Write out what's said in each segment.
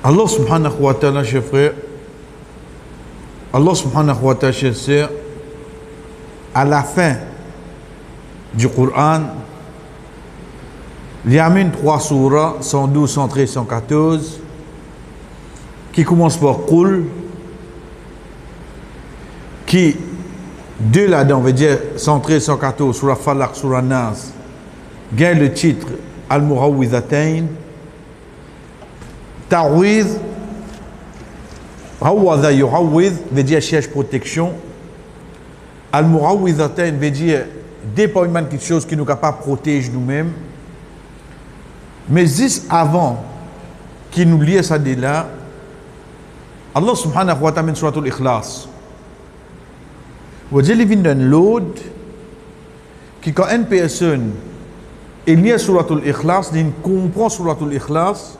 Allah subhanahu wa ta'ala, chers frères, Allah subhanahu wa ta'ala, chers sœurs, à la fin du Coran, il y a même 3 surahs, 112, 113, 114, qui commencent par Qul, qui, deux là-dedans, on va dire 113, 114, surah Falaq, surah Nas, gagne le titre Al-Murawwidhatayn. Ta'widh, Rawwadha yu'awwidh, veut dire cherche protection. Al-Murawwidhatayn veut dire déploiement de quelque chose qui nous capable de protéger nous-mêmes. Mais juste avant qu'il nous lie ça de là, Allah subhanahu wa ta'ala suratul Ikhlas. Vous dites, il vient d'un lot qui, quand une personne est liée à suratul Ikhlas, il comprend suratul Ikhlas.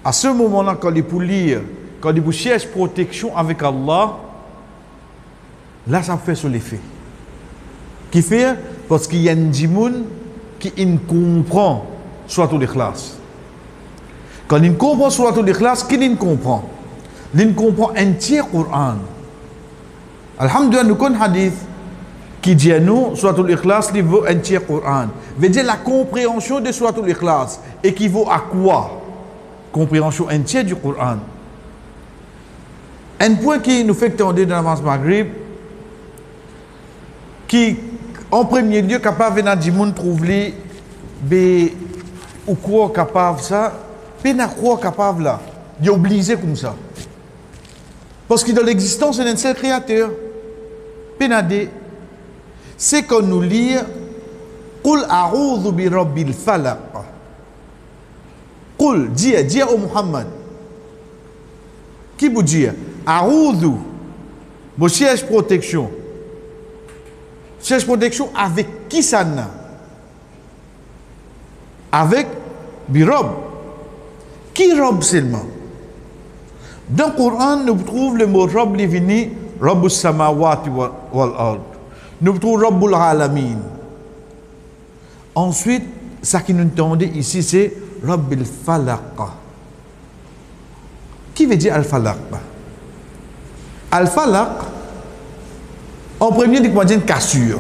À ce moment-là, quand il peut lire, quand il peut chercher protection avec Allah, là, ça fait son effet. Qui fait? Parce qu'il y a un djimoun qui comprend suratul Ikhlas. Quand il comprend suratul Ikhlas, qui il comprend? Il comprend un tiers Coran. Alhamdulillah, nous connaissons un hadith qui dit à nous, suratul Ikhlas, il vaut un tiers Coran. Veut dire la compréhension de suratul Ikhlas équivaut à quoi? Compréhension entière du Coran. Un point qui nous fait tendre dans l'avance Maghrib, qui en premier lieu capable de dire monde trouve les ou quoi capable ça, mais n'a quoi capable là, il est obligé comme ça. Parce que dans l'existence il y a un seul créateur. Pénadé, c'est quand nous lit Qul a'udhu bi rabbil falaq. Qul, dis au Muhammad. Qui vous dit? A'udhu. Vous cherchez protection. Cherche protection avec qui ça n'a? Avec Birob. Qui Rob seulement? Dans le Coran, nous trouvons le mot Rob livini, Rabbus samawati wal ard. Nous trouvons Rabbul alamin. Ensuite, ce qui nous entendait ici, c'est Rabbil falaq. Qui veut dire al-falaq? Al-falaq, en premier, il dit une cassure.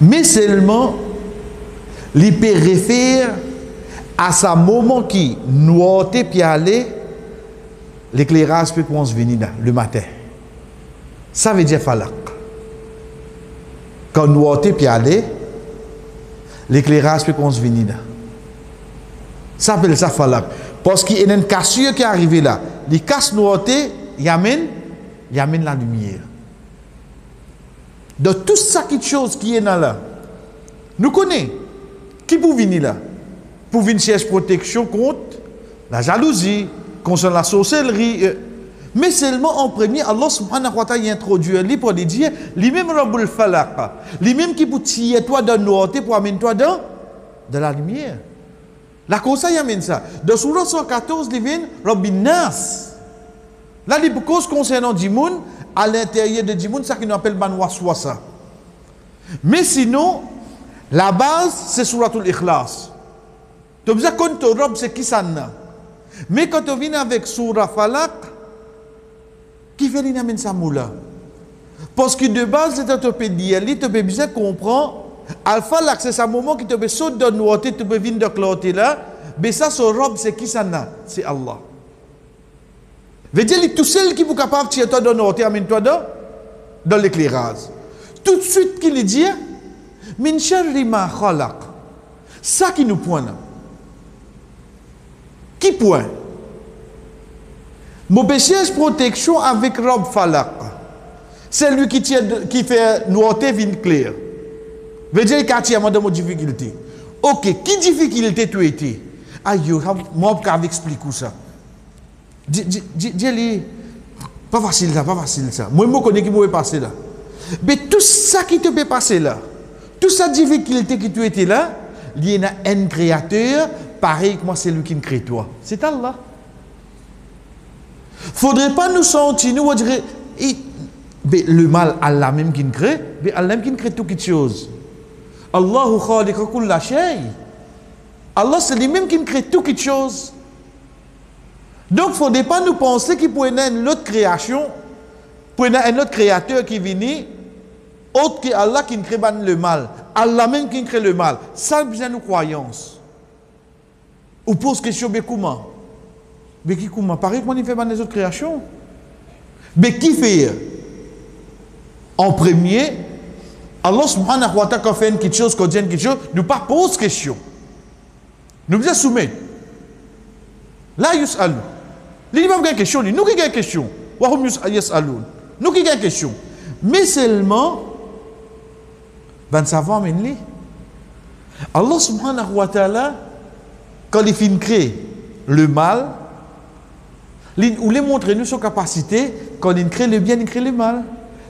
Mais seulement, il peut référer à ce moment qui, noité puis aller, l'éclairage peut venir là, le matin. Ça veut dire falaq. Quand noité puis aller, l'éclairage peut venir là. Ça s'appelle ça falaq. Parce qu'il y a une cassure qui est arrivée là. Les casses noirtés, il amène la lumière. De tout ça, quelque chose qui est là, nous connaissons. Qui peut venir là? Pour venir chercher protection contre la jalousie, contre la sorcellerie. Mais seulement en premier, Allah subhanahu wa ta'ala introduit lui pour dire, lui-même Rabbul falaq, lui-même qui peut tirer toi dans la noirté pour amener toi dans la lumière. La cause ça y amène ça. Dans Surah 114, il vient Rabbin Nas. Là, il cause concernant Djimoun, à l'intérieur de Djimoun, ça qu'on appelle Banwaswasa. Mais sinon, la base, c'est Suratul Ikhlas. Tu as besoin qu'on te robe, c'est qui ça n'a. Mais quand tu viens avec Surah Falaq, qui fait l'amène ça moula? Parce que de base, c'est un peu dire, tu as besoin de comprendre. Al-Falaq, c'est ce moment qui te peut sauter de noirté, tu peux venir de cloté là. Mais ça, son robe, c'est qui ça n'a? C'est Allah. Veut dire, tout seul qui est capable de tirer toi de noirté, amène-toi dans l'éclairage. Tout de suite, qu'il dit, min sharri ma khalaq. Ça qui nous pointe là. Qui point? Mon péché protection avec robe falaq. C'est lui qui fait noirté, vin clair. Veut dire qu'il y a de difficulté. Ok, qui difficulté tu étais? Aïe, moi, je vais expliquer ça. Dis-lui, pas facile ça, pas facile ça. Moi, je connais qui peut passer là. Mais tout ça qui te peut passer là, toute cette difficulté qui tu étais là, il y a un créateur, pareil que moi, c'est lui qui crée toi. C'est Allah. Il ne faudrait pas nous sentir, nous dire, le mal, Allah même qui crée, mais Allah même qui crée toute chose. Allahu khaliqa kulla shay. Allah c'est lui-même qui crée toute chose. Donc, il ne faudrait pas nous penser qu'il pourrait y avoir une autre création, pour un autre créateur qui vient, autre que Allah qui crée le mal. Allah même qui crée le mal. Ça, c'est nos croyances. Ou pose question, mais comment? Mais qui comment? Pareil comment il fait les autres créations. Mais qui fait? En premier, Allah subhanahu wa ta'ala, quand fait quelque chose, quand dit quelque chose, nous pas pose question. Nous nous soumettons. Là, yus'alou. Il n'y a pas de question. Nous qui avons une question. Nous qui avons une question. Mais seulement, ben savant, Allah subhanahu wa ta'ala, quand il finit créer le mal, il montre nous sa capacité, quand il crée le bien, il crée le mal.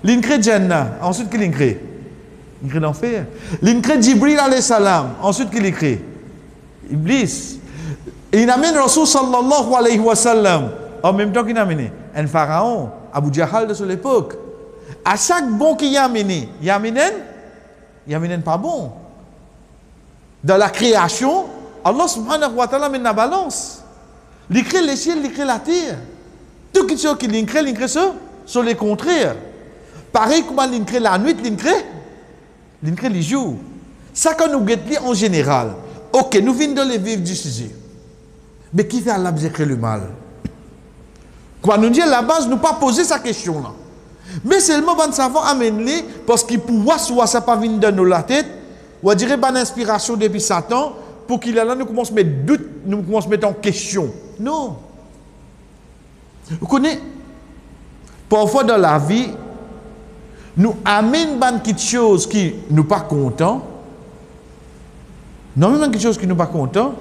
Il crée Jannah, ensuite qu'il crée. Il crée l'enfer. Il crée Jibril alayhi salam, ensuite qu'il crée. Iblis. Et il amène Rasul sallallahu alayhi wa sallam, en même temps qu'il amène un pharaon, Abu Jahal de son époque. À chaque bon qu'il y a amené, il amène pas bon. Dans la création, Allah subhanahu wa ta'ala mène la balance. Il crée les ciels, il crée la terre. Tout ce qu'il crée ça, sur les contraires. Pareil comme il crée la nuit, il crée les jours. Ça quand nous guettons en général. Ok, nous venons de les vivre du sujet. Mais qui fait Allah créer le mal? Quand nous dit à la base, nous pas poser sa question là. Mais seulement nous savons amener parce qu'il pourra soit ça pas venir dans la tête, ou dire une inspiration depuis Satan pour qu'il là nous commence à mettre doute, nous commence à mettre en question. Non. Vous connaissez, parfois dans la vie, nous amène quelque chose qui nous pas content. Non, même quelque chose qui nous pas content.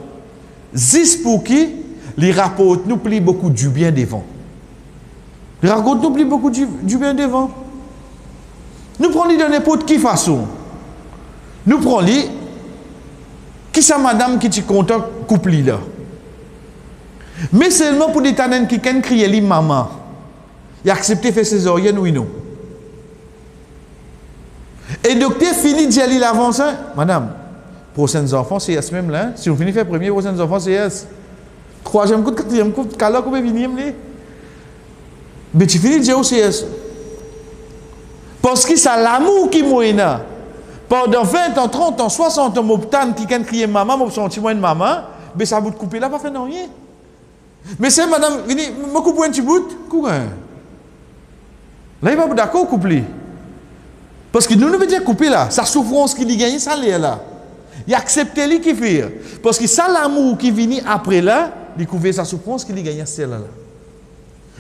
Juste pour qui les rapports nous plient beaucoup du bien devant. Les rapports nous plient beaucoup du bien devant. Nous prenons de n'importe quelle façon. Nous prenons qui c'est madame qui est content couple là. Mais seulement pour des tanènes qui can crier li maman. Il a accepté faire ses oreilles oui non. Et docteur finit de dire l'avance, madame, prochains enfants c'est yes même là. Si vous finissez faire premier prochains enfants c'est yes. Troisième coup, quatrième coup, qu'alors vous venir me mais tu finis de dire c'est yes. Parce que c'est l'amour qui moïna. Pendant 20 ans, 30 ans, 60 ans, m'obtane qui can crier maman, m'obtane sentiment de maman, mais ça bout de couper là pas fait non rien. Mais c'est madame, venez, me coupe un petit bout, courant. Là, il va pas d'accord couper. Parce que nous ne veut dire couper là, sa souffrance qu'il y gagne, ça l'est là. Il accepte lui qui fait. Parce que ça l'amour qui vient après là, il couvre sa souffrance qu'il y gagne, c'est là.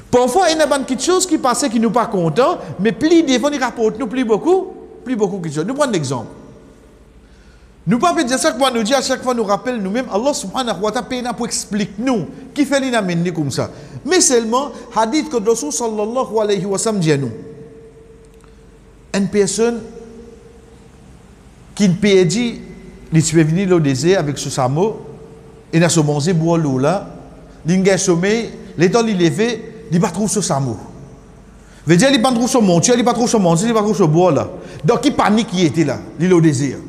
Parfois, il y a quelque chose qui passe qui nous pas content, mais plus devant, il rapporte nous plus beaucoup quelque chose. Nous prenons l'exemple. Nous ne pouvons pas dire ça que nous dit à chaque fois, nous rappelle nous-mêmes, Allah subhanahu wa ta'ala pour expliquer nous, qui fait l'amener comme ça. Mais seulement, hadith que Rasul sallallahu alayhi wa sallam dit à nous, une personne qui ne peut dire, il peut venir au désert avec ce samo, il a se mangé boire l'eau là, il a sommeil, l'état il levé, il va trouver ce samo. Veut dire, il va trouver ce monture, il va trouver ce manger, il va trouver ce boire là. Donc, il panique qui était là, il est au désert.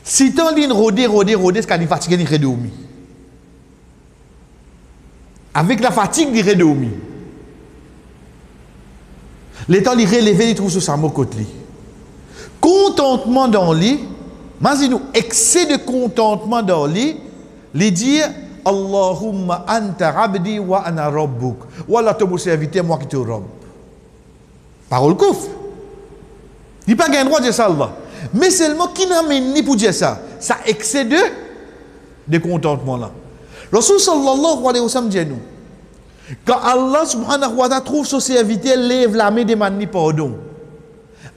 Si tant il rôde, c'est qu'il est fatigué, il est dormi. Avec la fatigue, il est dormi. L'état il relevé, il trouve ce samo côté. Contentement dans lui, mais nous excès de contentement dans lui, les dire Allahumma anta abdi wa ana rabbuk. Wallah te mon serviteur, moi qui te robe. Parole couf. Il n'a pas le droit de dire ça Allah. Mais seulement qui n'a ni pour dire ça. Ça excès de contentement là. Rasul sallallahu alayhi wa sallam dit nous. Quand Allah subhanahu wa ta'ala trouve son serviteur, lève la main, demande pardon.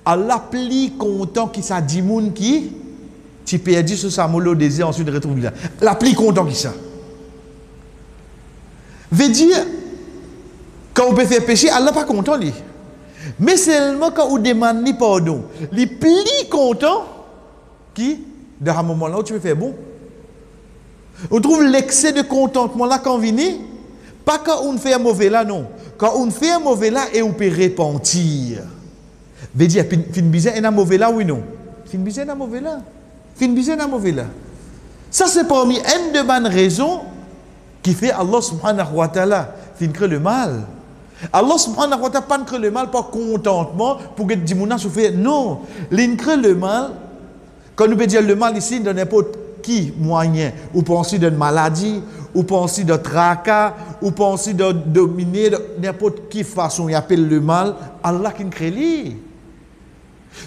Allah plie content qui ça dit moun qui tu perdu ce samolo désir ensuite retrouve là. La plie content qui ça. Veut dire quand on peut faire péché, Allah pas content lui. Mais seulement quand on demande pardon, il plie content qui dans un moment là où tu peux faire bon. On trouve l'excès de contentement là quand on vient. Pas quand on fait un mauvais là, non. Quand on fait un mauvais là et on peut repentir. Veut dire, fin bizarre, un mauvais là, oui, non. Fin bizarre, un mauvais là. Fin bizarre, un mauvais là. Ça, c'est parmi une de bonnes raisons qui fait Allah subhanahu wa ta'ala, qui crée le mal. Allah subhanahu wa ta'ala pas crée le mal par contentement pour que Dimouna se fait. Non, il crée le mal. Quand nous peut dire le mal ici, de n'importe qui moyen, ou penser d'une maladie, ou penser de tracas, ou penser de dominer, de n'importe qui façon, il appelle le mal, Allah qui crée lui. Il ne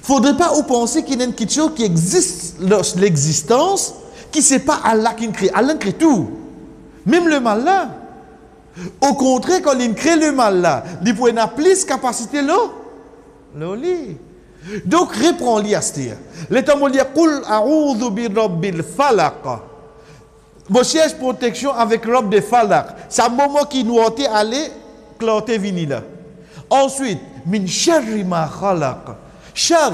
faudrait pas ou penser qu'il y a une chose qui existe dans l'existence, qui ne sait pas Allah qui crée. Allah crée tout. Même le mal là. Au contraire, quand il crée le mal là, il peut avoir plus de capacité là. Donc, reprends-lui à ce dire. L'État m'a dit, Qul a'udhu bi rabbil falaq. Mon cherche protection avec robe de falaq. C'est un moment qui nous a été allé, clanté vini là. Ensuite, min sharri ma khalaq. Char,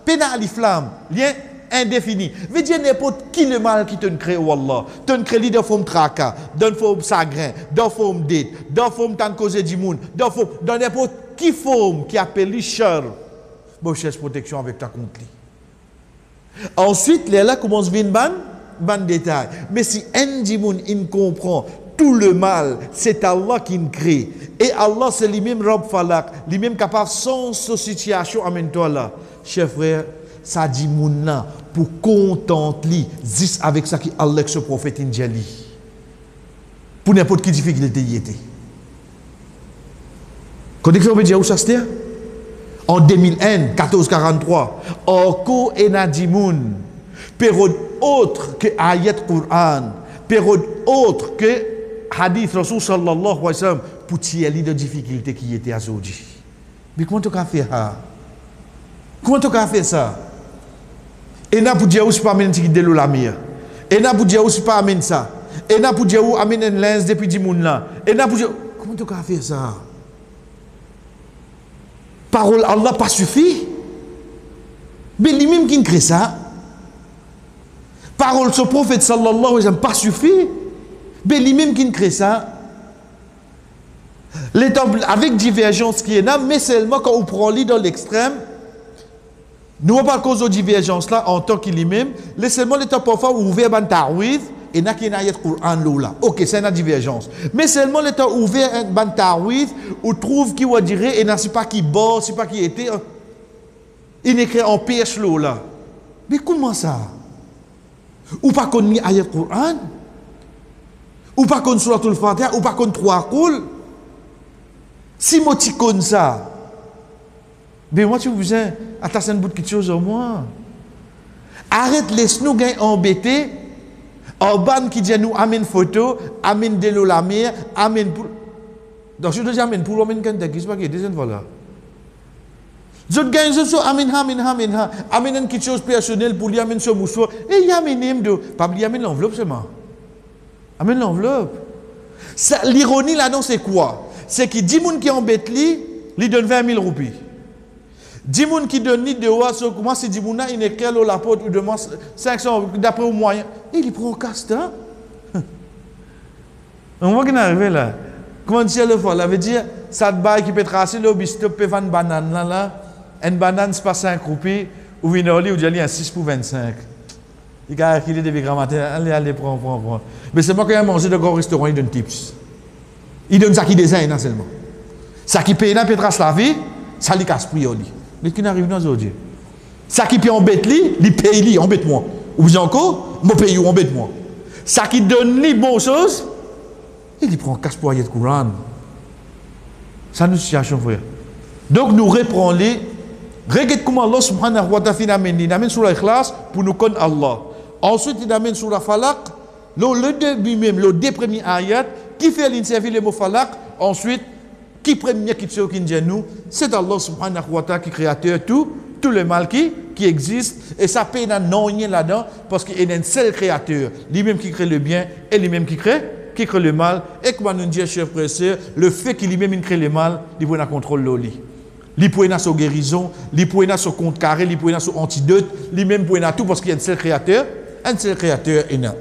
pena aliflam, lien indéfini. Veut dire n'importe qui le mal qui te crée, wallah. Te crée lui dans forme tracas, dans forme chagrin, dans forme dette, dans forme tant cause du monde, dans n'importe qui forme qui appelle lui char. Bon, cherche protection avec ta compte. Ensuite, là commence à venir ban détail. Mais si un dimoun il comprend tout le mal, c'est Allah qui le crée. Et Allah, c'est lui-même Rabb Falak, lui-même capable sans situation amène toi là. Cher frère, ça dit moun là pour contenter zis avec ça qui Allah ce prophète Injali. Pour n'importe quelle difficulté y était. Quand on veut dire où ça se tient? En 2001, 1443, encore enadimoun, période autre que ayat Quran, période autre que hadith Rasul sallallahu alayhi wa sallam, pour tirer de difficultés qui étaient à aujourd'hui. Mais comment tu as fait ça? Comment tu as fait ça? Et n'a pour dire où c'est pas amené de l'eau la mer. Et n'a pour dire où c'est pas amené ça. Et n'a pour dire où amené un lens depuis 10 moun là. Et n'a pour dire comment tu as fait ça? Parole Allah pas suffit. Mais lui-même qui crée ça. Parole ce prophète sallallahu alayhi wa sallam pas suffit. Mais lui-même qui crée ça. Avec divergence qui est là, mais seulement quand on prend lui dans l'extrême, nous n'avons pas cause de divergence là en tant qu'il lui-même, laissez-moi l'état parfois ouvert ban ta'wid et n'a qu'il y a Coran là. Ok, c'est une divergence. Mais seulement l'état ouvert un ban ta'wid ou trouve qui va dire et n'a pas qui bord, c'est pas qui était. Il écrit en pêche là. Mais comment ça? Ou pas qu'on ni ayat Coran? Ou pas qu'on suratul Fatiha? Ou pas qu'on trois cool? Si moi tu connais ça, mais moi tu vous dis, attends, c'est une bout de quelque chose au moins. Arrête, laisse-nous gagner embêter. En ban qui dit nous amène photo, amène de l'eau la mer, amène pour. Donc je te dis amène pour l'amène quand tu pas qui est deuxième fois là. Je te gagne ce amène amène quelque chose personnel pour lui amène ce mouchoir et il amène de pas lui amène l'enveloppe seulement. Amène l'enveloppe. L'ironie là-dedans c'est quoi? C'est que 10 personnes qui embêtent lui donne 20 000 roupies. 10 personnes qui donnent ni de oua, comment c'est 10 personnes, il écrit la porte ou demande 500 d'après au moyen. Et il prend un caste. On voit qu'il est arrivé là. Comment dire le fois? Ça veut dire, ça te baille qui peut tracer le bistop, peut vendre une banane là. Une banane, c'est pas 5 roupies, ou une oli, ou il y a 6 pour 25. Il a acquis des grammaires, allez, prends. Mais c'est moi qui ai mangé de gros restaurants, il donne tips. Il donne ça qui désigne seulement. Ça qui paye dans Petra Slavi, ça lui casse prix. Mais qui n'arrive dans aujourd'hui. Ça qui paye embête lui, il paye lui, embête-moi. Ou bien encore, mon pays ou embête-moi. Ça qui donne lui bonne chose, il prend casse pour ayat Coran. Ça nous situation frère. Donc nous reprenons les. Regarde comment Allah subhanahu wa ta'ala amène sur l'ikhlas pour nous connaître Allah. Ensuite il amène sur la falaq. Le début même, le deux premiers ayats, qui fait l'inservi le mot falaq, ensuite, qui premier qui dit nous, c'est Allah subhanahu wa ta'ala qui est créateur tout le mal qui existe, et ça paye non rien là-dedans, parce qu'il y a un seul créateur, lui-même qui crée le bien, et lui-même qui crée le mal, et comme nous dit, chers frères et sœurs, le fait qu'il lui-même crée le mal, il peut contrôler l'oli. Il peut avoir son guérison, il peut avoir son compte carré, il peut avoir son antidote, lui-même peut avoir tout, parce qu'il y a un seul créateur est là.